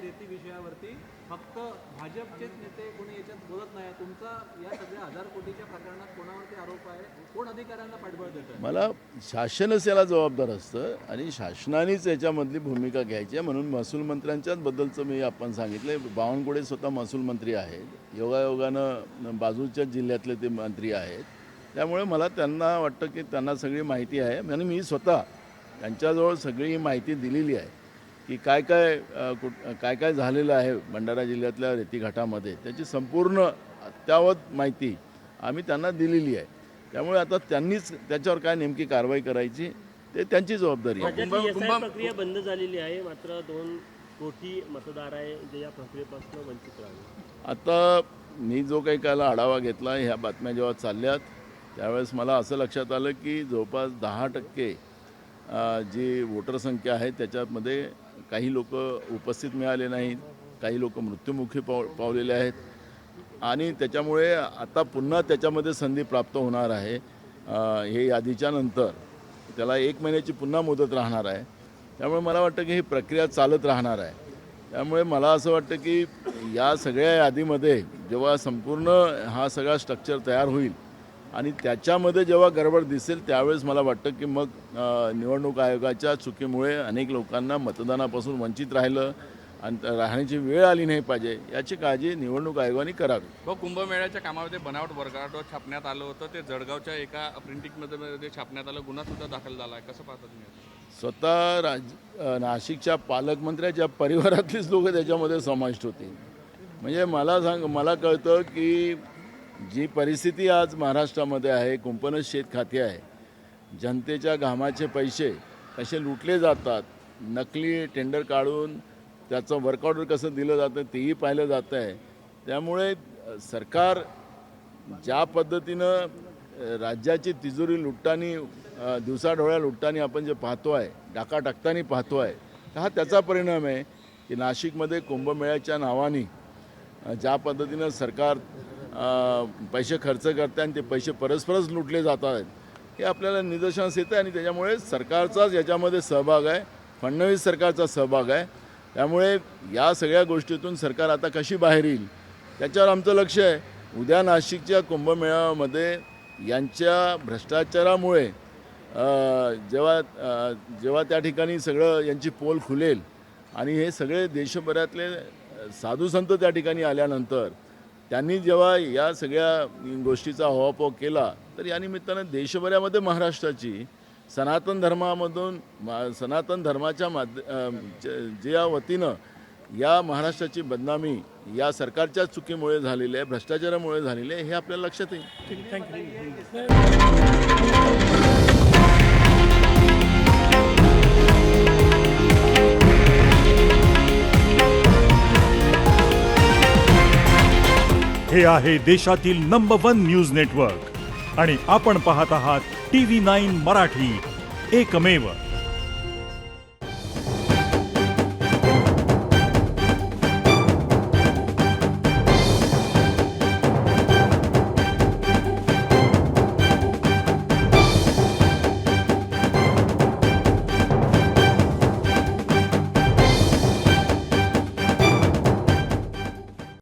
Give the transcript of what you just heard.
रेती विषयावरती फक्त भाजपचेच नेते कोणी याच्यात बोलत नाही. तुमचा या सगळ्या 1000 कोटीच्या प्रकरणात कोणावरती आरोप आहे, कोण अधिकाऱ्यांना पाठबळ देतं? मला शासनच याला जबाबदार असतं आणि शासनानेच याच्यामधली भूमिका घ्यायची आहे. म्हणून महसूल मंत्र्यांच्याच बद्दलचं मी आपण सांगितलं. बावनकुळे स्वतः महसूल मंत्री आहेत, योगायोगानं बाजूच्या जिल्ह्यातले ते मंत्री आहेत. त्यामुळे मला त्यांना वाटतं की त्यांना सगळी माहिती आहे आणि मी स्वतः त्यांच्याजवळ सगळी ही माहिती दिलेली आहे की काय काय झालेलं आहे भंडारा जिल्ह्यातल्या रेतीघाटामध्ये, त्याची संपूर्ण अद्ययावत माहिती आम्ही त्यांना दिलेली आहे. त्यामुळे आता त्यांनीच त्याच्यावर काय नेमकी कारवाई करायची ते त्यांची जबाबदारी आहे. प्रक्रिया बंद झालेली आहे, मात्र 2 कोटी मतदार आहे जे या प्रक्रियेपासून वंचित राहिले. आता मी जो काही काल आढावा घेतला, ह्या बातम्या जेव्हा चालल्यात त्यावेळेस मला असं लक्षात आलं की जवळपास 10% जी वोटर संख्या आहे त्याच्यामध्ये काही लोक उपस्थित मिळाले नाहीत, काही लोक मृत्युमुखी पावलेले आहेत आणि त्याच्यामुळे आता पुन्हा त्याच्यामध्ये संधी प्राप्त होणार आहे. हे यादीच्या नंतर त्याला 1 महिन्याची पुन्हा मुदत राहणार आहे. त्यामुळे मला वाटतं की ही प्रक्रिया चालत राहणार आहे. त्यामुळे मला असं वाटतं की या सगळ्या यादीमध्ये जेव्हा संपूर्ण हा सगळा स्ट्रक्चर तयार होईल आणि त्याच्यामध्ये जेव्हा गडबड दिसेल त्यावेळेस मला वाटतं की मग निवडणूक आयोगाच्या चुकीमुळे अनेक लोकांना मतदानापासून वंचित राहिलं आणि राहण्याची वेळ आली नाही पाहिजे याची काळजी निवडणूक आयोगाने करावी. कुंभमेळ्याच्या कामामध्ये बनावट वर्गावर छापण्यात आलं होतं, ते जळगावच्या एका प्रिंटिंगमध्ये छापण्यात आलं, गुन्हासुद्धा दाखल झाला आहे. कसं पाहता तुम्ही? स्वतः नाशिकच्या पालकमंत्र्याच्या परिवारातलीच लोक त्याच्यामध्ये समाविष्ट होती. म्हणजे मला कळतं की जी परिस्थिती आज महाराष्ट्रामध्ये आहे, कुंपणच शेत खाते आहे, जनतेच्या घामाचे पैसे कसे लुटले जातात, नकली टेंडर काढून त्याचं वर्क ऑर्डर कसं दिलं जातं तेही पाहिलं जातं आहे. त्यामुळे सरकार ज्या पद्धतीनं राज्याची तिजोरी लुटतानी, दिवसाढोळ्या लुटतानी आपण जे पाहतो आहे, डाका टाकताना पाहतो आहे, हा त्याचा परिणाम आहे की नाशिकमध्ये कुंभमेळ्याच्या नावाने ज्या पद्धतीनं सरकार पैसे खर्च करते आणि ते पैसे परस्परच लुटले जात आहेत हे आपल्याला निदर्शनास येतं आणि त्याच्यामुळे सरकारचाच याच्यामध्ये सहभाग आहे, फडणवीस सरकारचा सहभाग आहे. त्यामुळे या सगळ्या गोष्टीतून सरकार आता कशी बाहेर येईल त्याच्यावर आमचं लक्ष आहे. उद्या नाशिकच्या कुंभमेळाव्यामध्ये यांच्या भ्रष्टाचारामुळे जेव्हा त्या ठिकाणी सगळं यांची पोल खुलेल आणि हे सगळे देशभरातले साधुसंत त्या ठिकाणी आल्यानंतर त्यांनी जेव्हा या सगळ्या गोष्टीचा उहापोह केला तर या निमित्तानं देशभरामध्ये महाराष्ट्राची सनातन धर्माच्या ज्या वतीनं या महाराष्ट्राची बदनामी या सरकारच्या चुकीमुळे झालेली आहे, भ्रष्टाचारामुळे झालेली आहे, हे आपल्याला लक्षात येईल. हे आहे देशातील नंबर 1 न्यूज नेटवर्क आणि आपण पाहत आहात TV9 मराठी, एकमेव.